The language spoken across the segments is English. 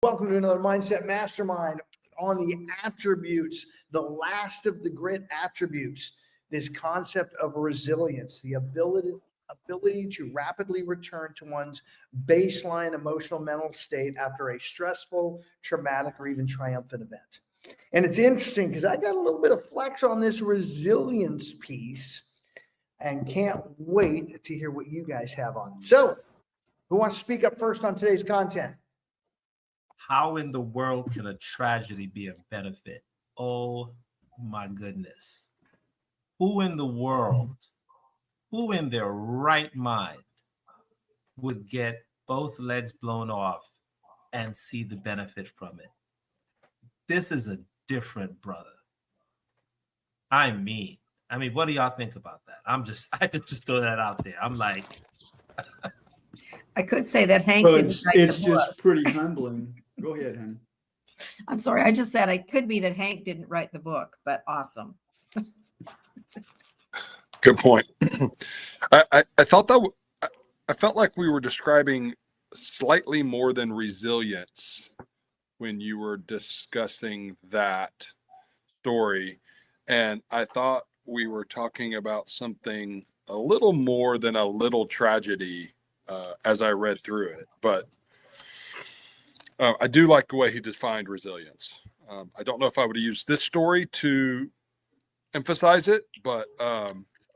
Welcome to another Mindset Mastermind on the attributes, the last of the grit attributes, this concept of resilience, the ability to rapidly return to one's baseline emotional mental state after a stressful, traumatic, or even triumphant event. And it's interesting because I got a little bit of flex on this resilience piece and can't wait to hear what you guys have on it. So, who wants to speak up first on today's content? How in the world can a tragedy be a benefit? Oh my goodness. Who in the world, who in their right mind would get both legs blown off and see the benefit from it? This is a different brother. I mean, what do y'all think about that? I could just throw that out there. I'm like, I could say that Hank Well, didn't write it's the book. just pretty humbling. Go ahead, honey. I'm sorry. I just said it could be that Hank didn't write the book, but awesome. Good point. I thought that I felt like we were describing slightly more than resilience when you were discussing that story. And I thought we were talking about something a little more than a little tragedy as I read through it. But I do like the way he defined resilience. I don't know if I would have used this story to emphasize it, but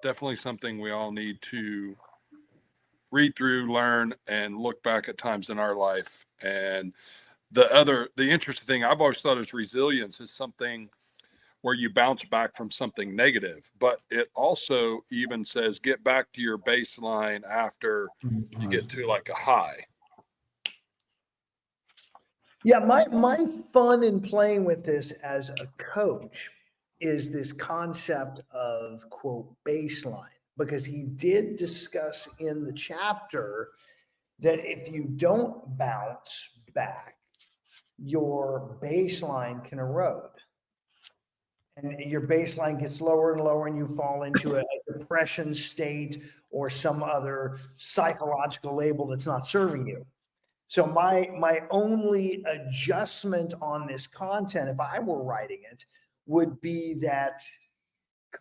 definitely something we all need to read through, learn, and look back at times in our life. And the interesting thing I've always thought is resilience is something where you bounce back from something negative, but it also even says get back to your baseline after you get to like a high. Yeah, my fun in playing with this as a coach is this concept of, quote, baseline, because he did discuss in the chapter that if you don't bounce back, your baseline can erode. And your baseline gets lower and lower, and you fall into a depression state or some other psychological label that's not serving you. So my only adjustment on this content, if I were writing it, would be that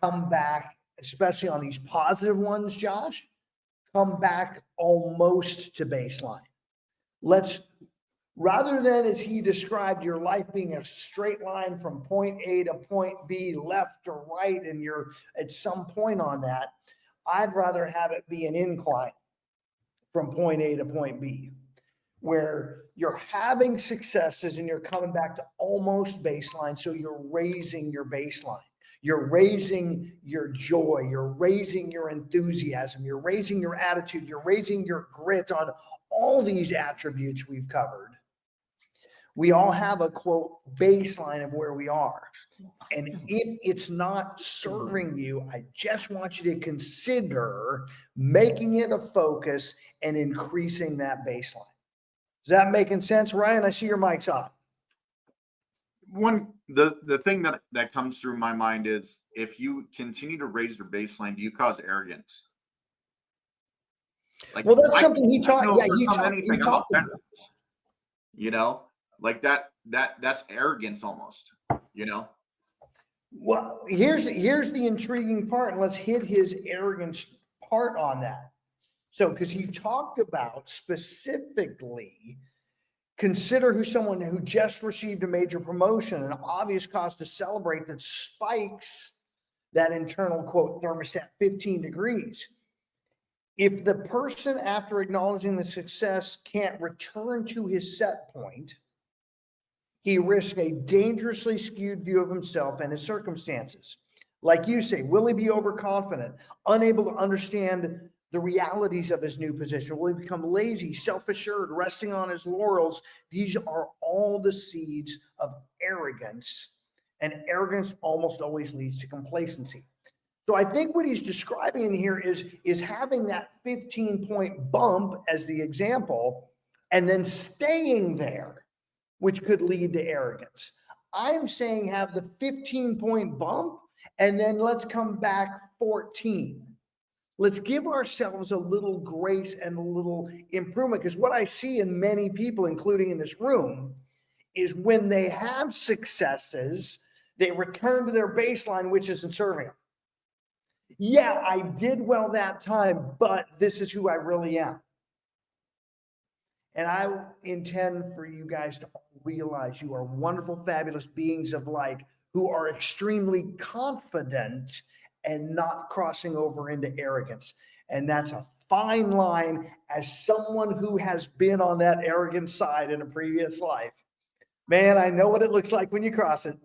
come back, especially on these positive ones, Josh, come back almost to baseline. Rather than, as he described, your life being a straight line from point A to point B, left or right, and you're at some point on that, I'd rather have it be an incline from point A to point B, where you're having successes and you're coming back to almost baseline. So you're raising your baseline. You're raising your joy. You're raising your enthusiasm. You're raising your attitude. You're raising your grit on all these attributes we've covered. We all have a, quote, baseline of where we are. And if it's not serving you, I just want you to consider making it a focus and increasing that baseline. Is that making sense, Ryan? I see your mic's on. The thing that comes through my mind is, if you continue to raise your baseline, do you cause arrogance? Like, well, that's something he taught. Yeah, he talked about. You know, like that's arrogance almost, you know? Well, here's the intriguing part, and let's hit his arrogance part on that. So, because he talked about specifically, consider who someone who just received a major promotion, an obvious cause to celebrate that spikes that internal, quote, thermostat 15 degrees. If the person, after acknowledging the success, can't return to his set point, he risks a dangerously skewed view of himself and his circumstances. Like you say, will he be overconfident, unable to understand the realities of his new position? Will he become lazy, self-assured, resting on his laurels? These are all the seeds of arrogance, and arrogance almost always leads to complacency. So I think what he's describing in here is having that 15-point bump as the example, and then staying there, which could lead to arrogance. I'm saying have the 15-point bump, and then let's come back 14. Let's give ourselves a little grace and a little improvement, because what I see in many people, including in this room, is when they have successes, they return to their baseline, which isn't serving them. Yeah, I did well that time, but this is who I really am. And I intend for you guys to realize you are wonderful, fabulous beings of light who are extremely confident and not crossing over into arrogance. And that's a fine line as someone who has been on that arrogant side in a previous life. Man, I know what it looks like when you cross it.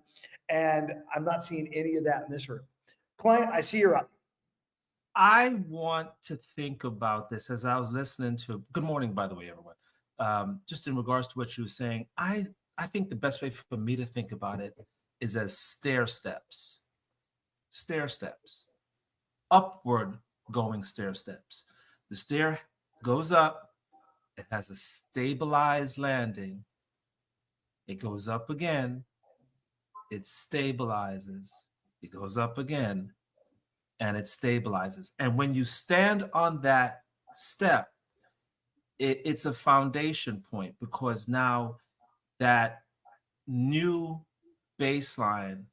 And I'm not seeing any of that in this room. Client, I see you're up. I want to think about this as I was listening to. Good morning, by the way, everyone. Just in regards to what you were saying, I think the best way for me to think about it is as stair steps, upward going stair steps. The stair goes up, it has a stabilized landing, it goes up again, it stabilizes, it goes up again, and it stabilizes. And when you stand on that step, it's a foundation point, because now that new baseline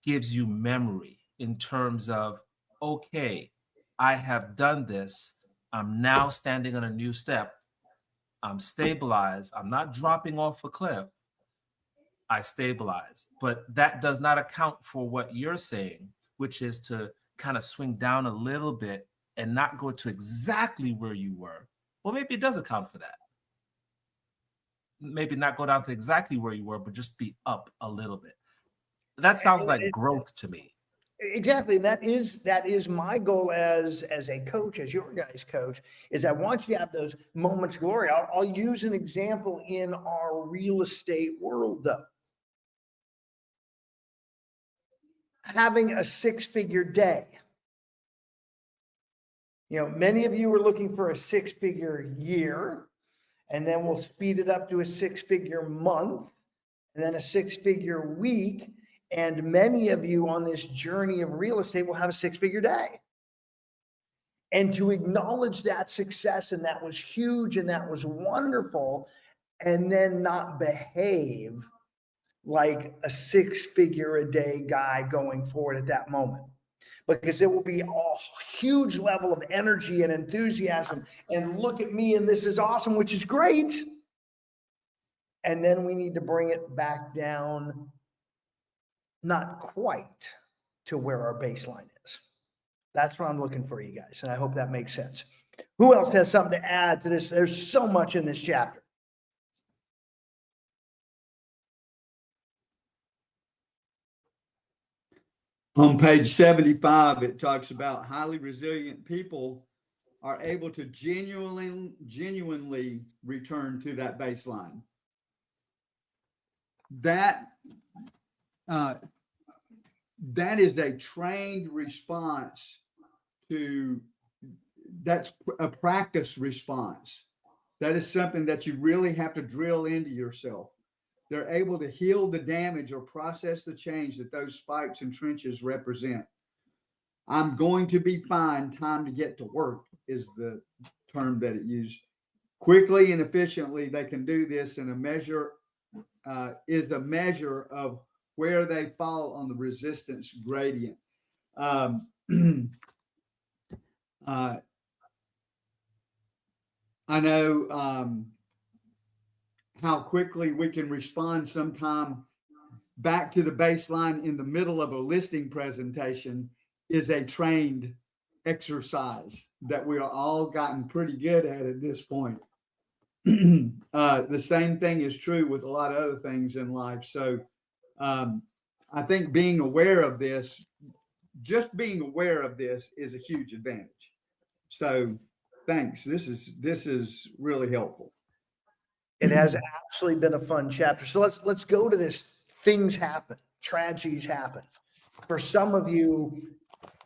gives you memory in terms of, okay, I have done this. I'm now standing on a new step. I'm stabilized. I'm not dropping off a cliff. I stabilize. But that does not account for what you're saying, which is to kind of swing down a little bit and not go to exactly where you were. Well, maybe it does account for that. Maybe not go down to exactly where you were, but just be up a little bit. That sounds like growth to me. Exactly. That is my goal as a coach, as your guys' coach, is I want you to have those moments of glory. I'll use an example in our real estate world, though. Having a 6-figure day. You know, many of you are looking for a 6-figure year, and then we'll speed it up to a 6-figure month, and then a 6-figure week. And many of you on this journey of real estate will have a 6-figure day. And to acknowledge that success, and that was huge, and that was wonderful, and then not behave like a 6-figure a day guy going forward at that moment. Because it will be a huge level of energy and enthusiasm, and look at me, and this is awesome, which is great. And then we need to bring it back down, not quite to where our baseline is. That's what I'm looking for, you guys. And I hope that makes sense. Who else has something to add to this? There's so much in this chapter. On page 75, it talks about highly resilient people are able to genuinely return to that baseline. That is a trained response to, that's a practice response. That is something that you really have to drill into yourself. They're able to heal the damage or process the change that those spikes and trenches represent. I'm going to be fine. Time to get to work is the term that it used. Quickly and efficiently, they can do this in a measure of where they fall on the resistance gradient. I know how quickly we can respond sometime back to the baseline in the middle of a listing presentation is a trained exercise that we are all gotten pretty good at this point. The same thing is true with a lot of other things in life. So I think being aware of this, just being aware of this is a huge advantage. So thanks. This is really helpful. It has absolutely been a fun chapter. So let's go to this. Things happen, tragedies happen. For some of you,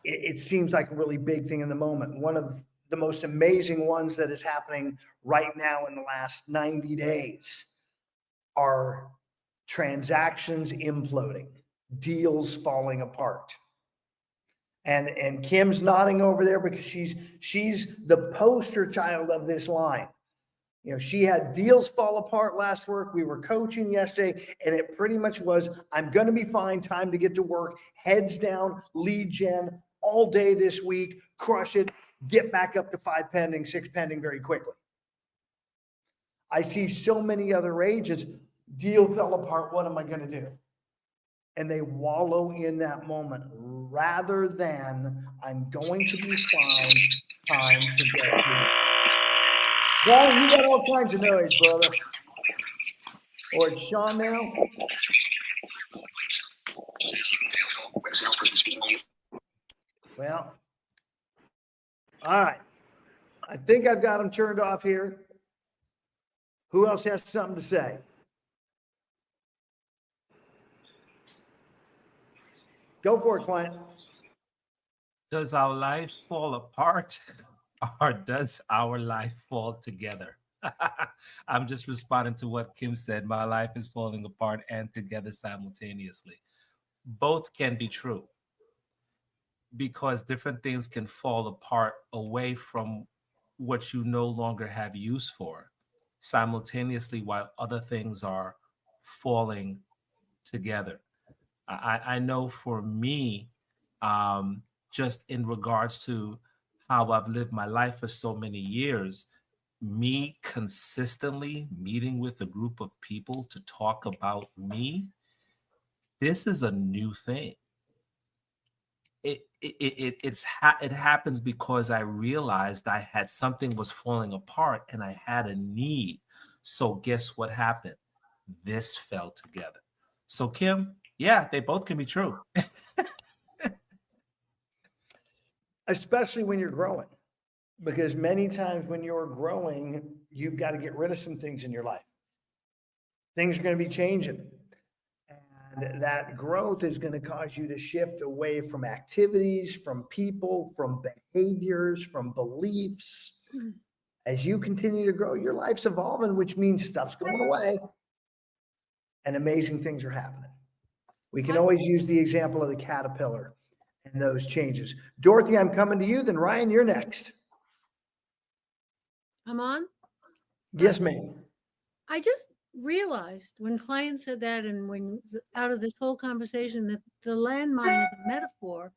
it seems like a really big thing in the moment. One of the most amazing ones that is happening right now in the last 90 days are transactions imploding, deals falling apart. And Kim's nodding over there because she's the poster child of this line. You know, she had deals fall apart last week. We were coaching yesterday, and it pretty much was, I'm going to be fine. Time to get to work. Heads down, lead gen all day this week. Crush it. Get back up to 5 pending, 6 pending very quickly. I see so many other agents, deal fell apart. What am I going to do? And they wallow in that moment rather than I'm going to be fine. Time to get to. Well, you got all kinds of noise, brother. Or it's Sean now. Well, all right. I think I've got them turned off here. Who else has something to say? Go for it, client. Does our life fall apart or does our life fall together? I'm just responding to what Kim said. My life is falling apart and together simultaneously. Both can be true because different things can fall apart away from what you no longer have use for simultaneously while other things are falling together. I know for me, just in regards to how I've lived my life for so many years, me consistently meeting with a group of people to talk about me, this is a new thing. It happens because I realized I had something was falling apart and I had a need. So guess what happened? This fell together. So Kim, yeah, they both can be true. Especially when you're growing, because many times when you're growing, you've got to get rid of some things in your life. Things are going to be changing. And that growth is going to cause you to shift away from activities, from people, from behaviors, from beliefs. As you continue to grow, your life's evolving, which means stuff's going away and amazing things are happening. We can always use the example of the caterpillar and those changes. Dorothy, I'm coming to you. Then Ryan, you're next. I'm on. Yes, ma'am. I just realized when client said that, and when out of this whole conversation, that the landmine is a metaphor.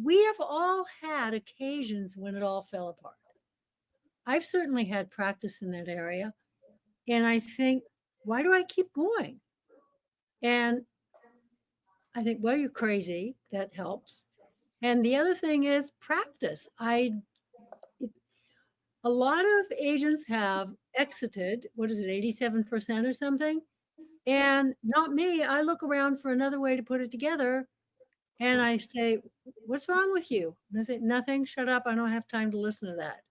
We have all had occasions when it all fell apart. I've certainly had practice in that area. And I think, why do I keep going? And I think, well, you're crazy. That helps. And the other thing is practice. A lot of agents have exited, what is it, 87% or something? And not me. I look around for another way to put it together. And I say, what's wrong with you? And I say, nothing, shut up. I don't have time to listen to that.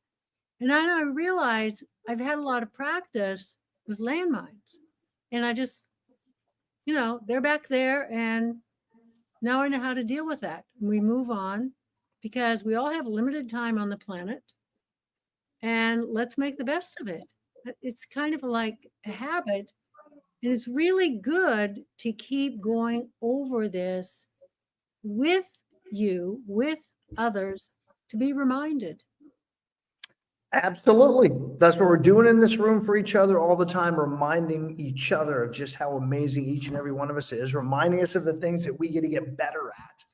And then I realize I've had a lot of practice with landmines. And I just, they're back there. And now I know how to deal with that. We move on because we all have limited time on the planet. And let's make the best of it. It's kind of like a habit. And it's really good to keep going over this with you, with others, to be reminded. Absolutely. That's what we're doing in this room for each other all the time, reminding each other of just how amazing each and every one of us is, reminding us of the things that we get to get better at.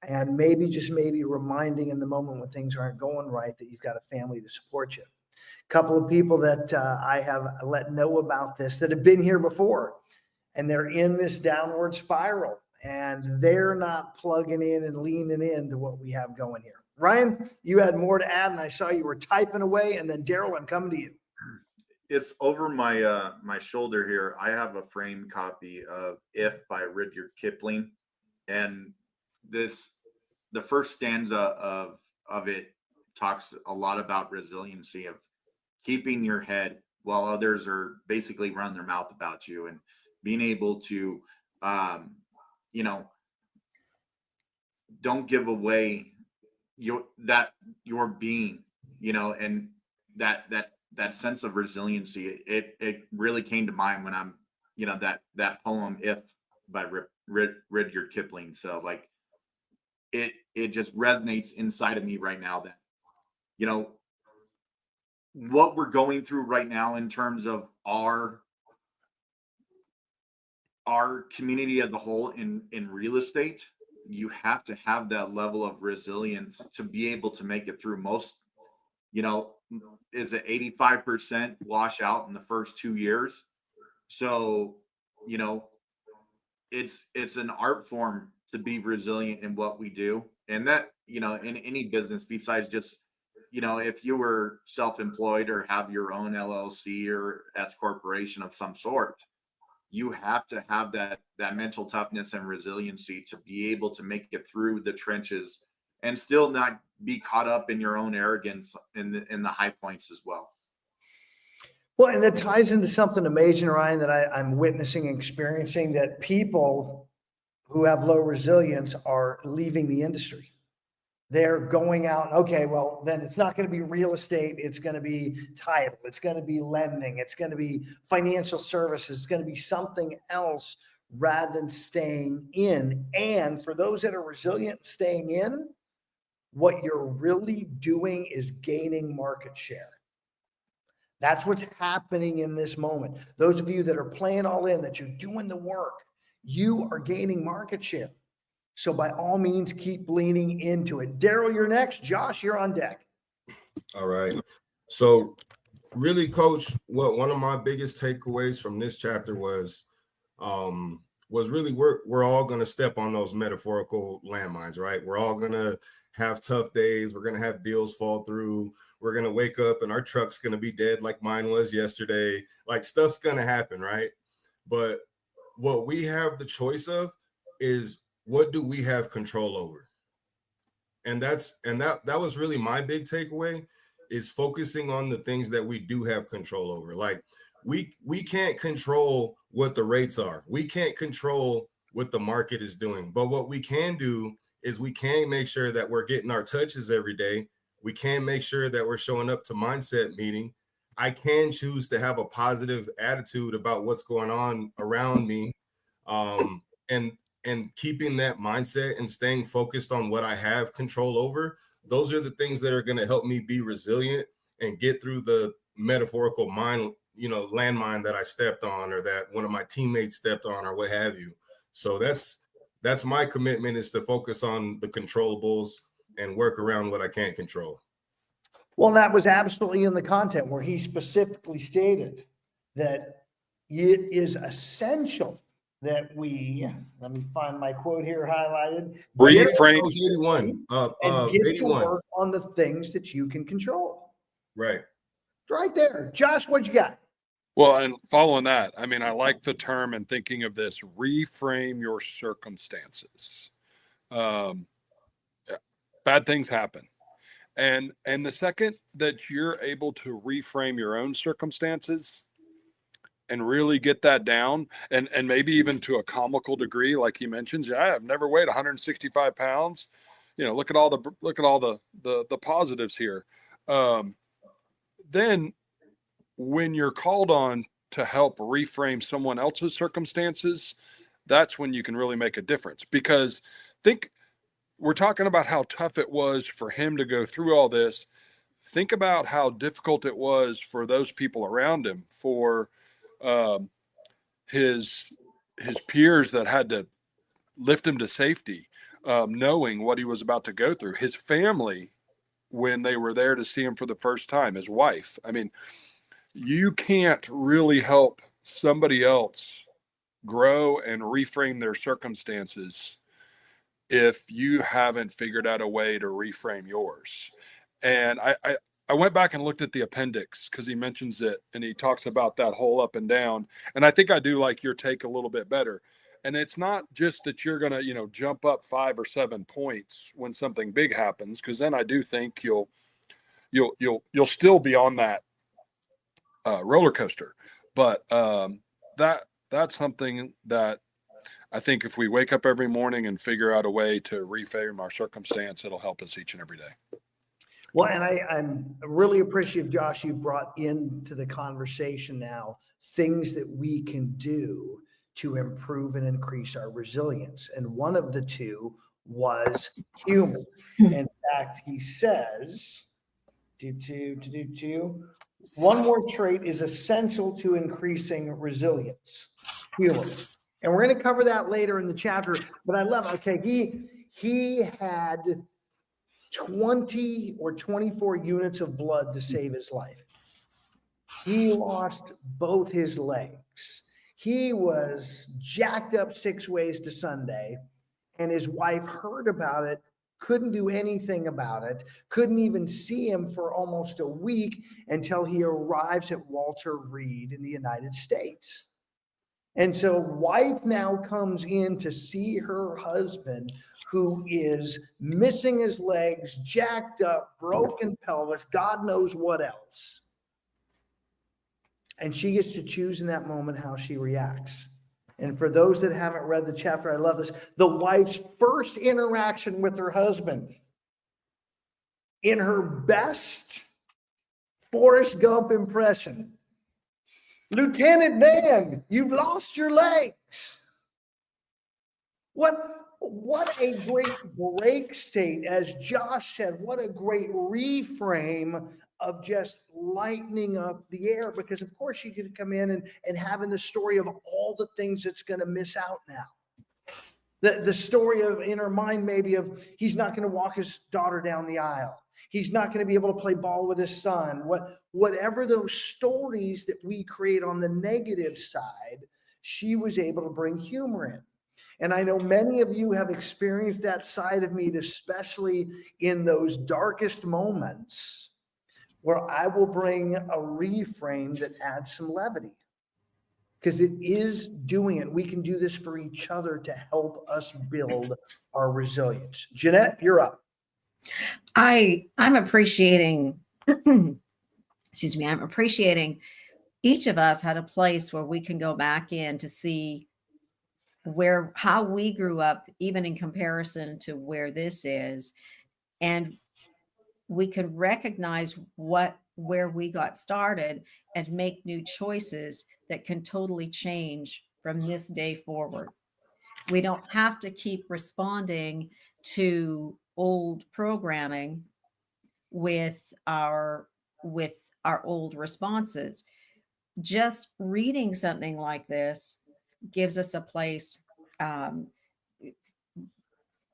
And maybe, just maybe, reminding in the moment when things aren't going right that you've got a family to support you. A couple of people that I have let know about this that have been here before, and they're in this downward spiral, and they're not plugging in and leaning into what we have going here. Ryan, you had more to add, and I saw you were typing away. And then Daryl, I'm coming to you. It's over my my shoulder here. I have a framed copy of "If" by Rudyard Kipling, and the first stanza of it talks a lot about resiliency, of keeping your head while others are basically running their mouth about you, and being able to don't give away your being, and that sense of resiliency. It really came to mind when I'm that poem "If" by Rudyard Kipling. So like it just resonates inside of me right now that what we're going through right now in terms of our community as a whole in real estate, you have to have that level of resilience to be able to make it through. Most, is it 85% wash out in the first 2 years? So, you know, it's an art form to be resilient in what we do. And that, in any business besides just, if you were self-employed or have your own LLC or S corporation of some sort, you have to have that mental toughness and resiliency to be able to make it through the trenches and still not be caught up in your own arrogance in the high points as well. Well, and that ties into something amazing, Ryan, that I'm witnessing and experiencing, that people who have low resilience are leaving the industry. They're going out, okay, well, then it's not going to be real estate. It's going to be title. It's going to be lending. It's going to be financial services. It's going to be something else rather than staying in. And for those that are resilient, staying in, what you're really doing is gaining market share. That's what's happening in this moment. Those of you that are playing all in, that you're doing the work, you are gaining market share. So by all means, keep leaning into it. Daryl, you're next. Josh, you're on deck. All right. So really, Coach, one of my biggest takeaways from this chapter was really we're all going to step on those metaphorical landmines, right? We're all going to have tough days. We're going to have deals fall through. We're going to wake up and our truck's going to be dead like mine was yesterday. Like, stuff's going to happen, right? But what we have the choice of is, what do we have control over? And that was really my big takeaway, is focusing on the things that we do have control over. Like, we can't control what the rates are. We can't control what the market is doing. But what we can do is we can make sure that we're getting our touches every day. We can make sure that we're showing up to mindset meeting. I can choose to have a positive attitude about what's going on around me. And keeping that mindset and staying focused on what I have control over, those are the things that are going to help me be resilient and get through the metaphorical landmine that I stepped on, or that one of my teammates stepped on, or what have you. So that's my commitment, is to focus on the controllables and work around what I can't control. Well, that was absolutely in the content where he specifically stated that it is essential that we, let me find my quote here highlighted. Reframe. 81. And get 81. to work on the things that you can control. Right. Right there. Josh, what you got? Well, and following that, I mean, I like the term and thinking of this: reframe your circumstances. Bad things happen. And the second that you're able to reframe your own circumstances and really get that down, and maybe even to a comical degree, like he mentions, yeah, I've never weighed 165 pounds. Look at all the positives here. Then when you're called on to help reframe someone else's circumstances, that's when you can really make a difference. Because we're talking about how tough it was for him to go through all this. Think about how difficult it was for those people around him, for his peers that had to lift him to safety, knowing what he was about to go through, his family when they were there to see him for the first time, his wife. I mean, you can't really help somebody else grow and reframe their circumstances if you haven't figured out a way to reframe yours. And I went back and looked at the appendix, because he mentions it and he talks about that whole up and down. And I think I do like your take a little bit better. And it's not just that you're going to, jump up 5 or 7 points when something big happens, because then I do think you'll still be on that roller coaster. But that's something that I think if we wake up every morning and figure out a way to reframe our circumstance, it'll help us each and every day. Well, and I'm really appreciative, Josh, you brought into the conversation now things that we can do to improve and increase our resilience. And one of the two was humor. In fact, he says, One more trait is essential to increasing resilience, humor. And we're going to cover that later in the chapter, but I love, okay, he had 20 or 24 units of blood to save his life. He lost both his legs. He was jacked up 6 ways to Sunday, and his wife heard about it, couldn't do anything about it, couldn't even see him for almost a week until he arrives at Walter Reed in the United States. And so wife now comes in to see her husband, who is missing his legs, jacked up, broken pelvis, God knows what else. And she gets to choose in that moment how she reacts. And for those that haven't read the chapter, I love this. The wife's first interaction with her husband, in her best Forrest Gump impression, Lieutenant Dan, you've lost your legs. What a great break state, as Josh said, what a great reframe of just lightening up the air, because of course you could come in and having the story of all the things that's going to miss out now. The story of in her mind maybe of he's not going to walk his daughter down the aisle. He's not going to be able to play ball with his son. Whatever those stories that we create on the negative side, she was able to bring humor in. And I know many of you have experienced that side of me, especially in those darkest moments, where I will bring a reframe that adds some levity. Because it is doing it. We can do this for each other to help us build our resilience. Jeanette, you're up. I'm appreciating, excuse me, I'm appreciating each of us had a place where we can go back in to see how we grew up, even in comparison to where this is. And we can recognize where we got started and make new choices that can totally change from this day forward. We don't have to keep responding to old programming with our old responses. Just reading something like this gives us a place.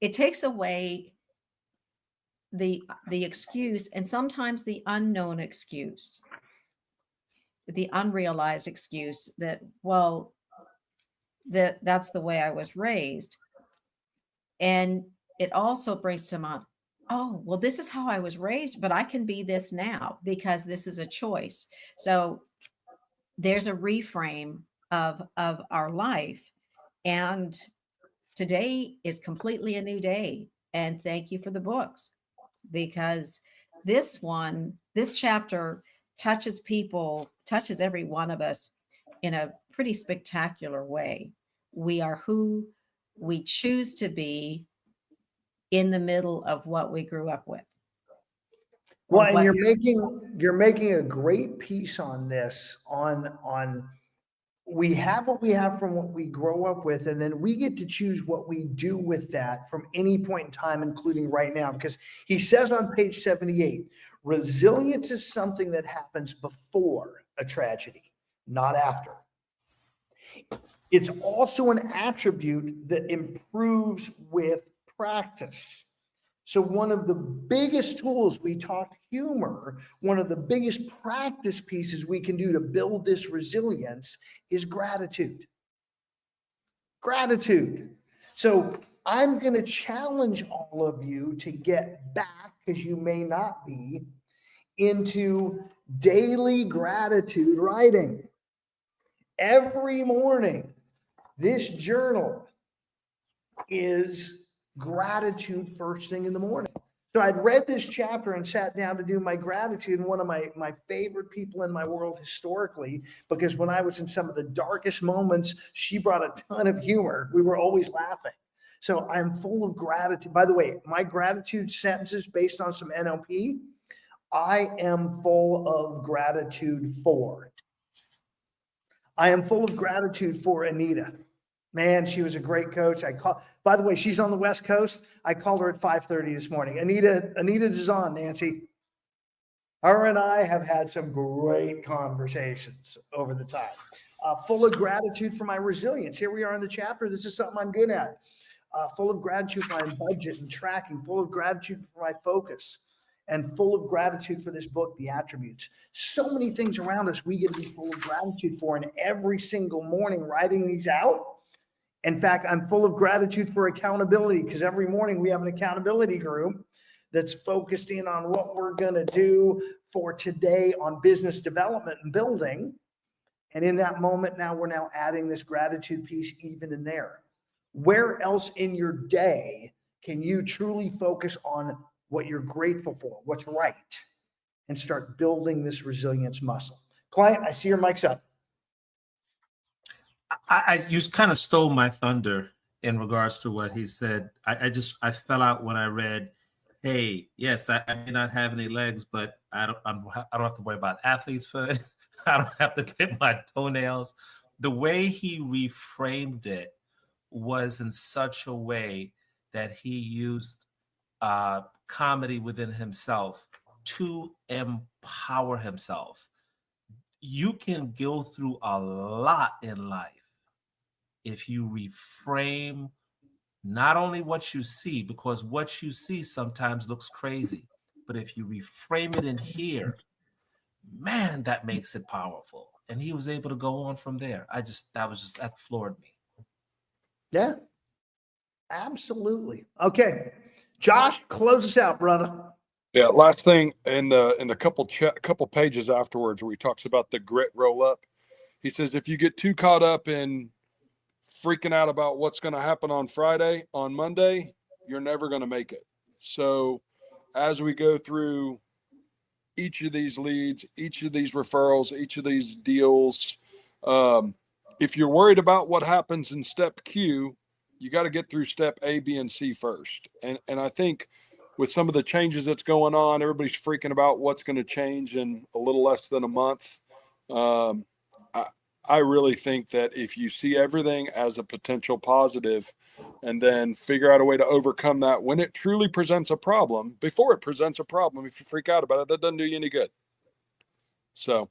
It takes away the excuse, and sometimes the unknown excuse, the unrealized excuse that, well, that's the way I was raised. And it also brings to mind, oh, well, this is how I was raised, but I can be this now because this is a choice. So there's a reframe of our life. And today is completely a new day. And thank you for the books, because this chapter touches every one of us in a pretty spectacular way. We are who we choose to be in the middle of what we grew up with. Well, and you're making a great piece on this, on we have what we have from what we grow up with, and then we get to choose what we do with that from any point in time, including right now. Because he says on page 78, resilience is something that happens before a tragedy, not after. It's also an attribute that improves with practice. So one of the biggest tools, we talked humor, one of the biggest practice pieces we can do to build this resilience is gratitude. Gratitude. So I'm going to challenge all of you to get back, because you may not be, into daily gratitude writing. Every morning, this journal is gratitude first thing in the morning. So I'd read this chapter and sat down to do my gratitude, and one of my favorite people in my world historically, because when I was in some of the darkest moments, she brought a ton of humor. We were always laughing. So I'm full of gratitude. By the way, my gratitude sentences based on some NLP, I am full of gratitude for. I am full of gratitude for Anita. Man, she was a great coach. By the way, she's on the West Coast. I called her at 5:30 this morning. Anita is on, Nancy. Her and I have had some great conversations over the time, full of gratitude for my resilience. Here we are in the chapter. This is something I'm good at. Full of gratitude for my budget and tracking, full of gratitude for my focus, and full of gratitude for this book, The Attributes. So many things around us we get to be full of gratitude for, and every single morning writing these out. In fact, I'm full of gratitude for accountability, because every morning we have an accountability group that's focused in on what we're going to do for today on business development and building. And in that moment now, we're now adding this gratitude piece even in there. Where else in your day can you truly focus on what you're grateful for, what's right, and start building this resilience muscle? Client, I see your mic's up. You kind of stole my thunder in regards to what he said. I fell out when I read, hey, yes, I may not have any legs, but I don't have to worry about athlete's foot. I don't have to clip my toenails. The way he reframed it was in such a way that he used comedy within himself to empower himself. You can go through a lot in life if you reframe not only what you see, because what you see sometimes looks crazy, but if you reframe it in here, man, that makes it powerful. And he was able to go on from there. That floored me. Yeah, absolutely. Okay, Josh, close us out, brother. Yeah, last thing in the couple pages afterwards where he talks about the grit roll up, he says if you get too caught up in freaking out about what's going to happen on Friday, on Monday, you're never going to make it. So as we go through each of these leads, each of these referrals, each of these deals, if you're worried about what happens in step Q, you got to get through step A, B, and C first. And I think with some of the changes that's going on, everybody's freaking about what's going to change in a little less than a month. I really think that if you see everything as a potential positive and then figure out a way to overcome that when it truly presents a problem, before it presents a problem, if you freak out about it, that doesn't do you any good. So.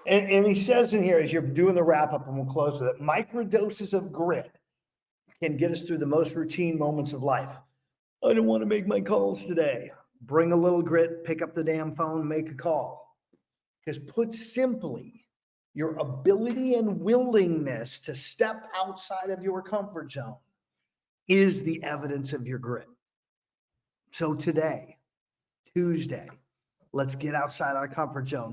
And he says in here, as you're doing the wrap up, and we'll close with it, microdoses of grit can get us through the most routine moments of life. I don't want to make my calls today. Bring a little grit, pick up the damn phone, make a call. Because put simply, your ability and willingness to step outside of your comfort zone is the evidence of your grit. So today, Tuesday, let's get outside our comfort zone.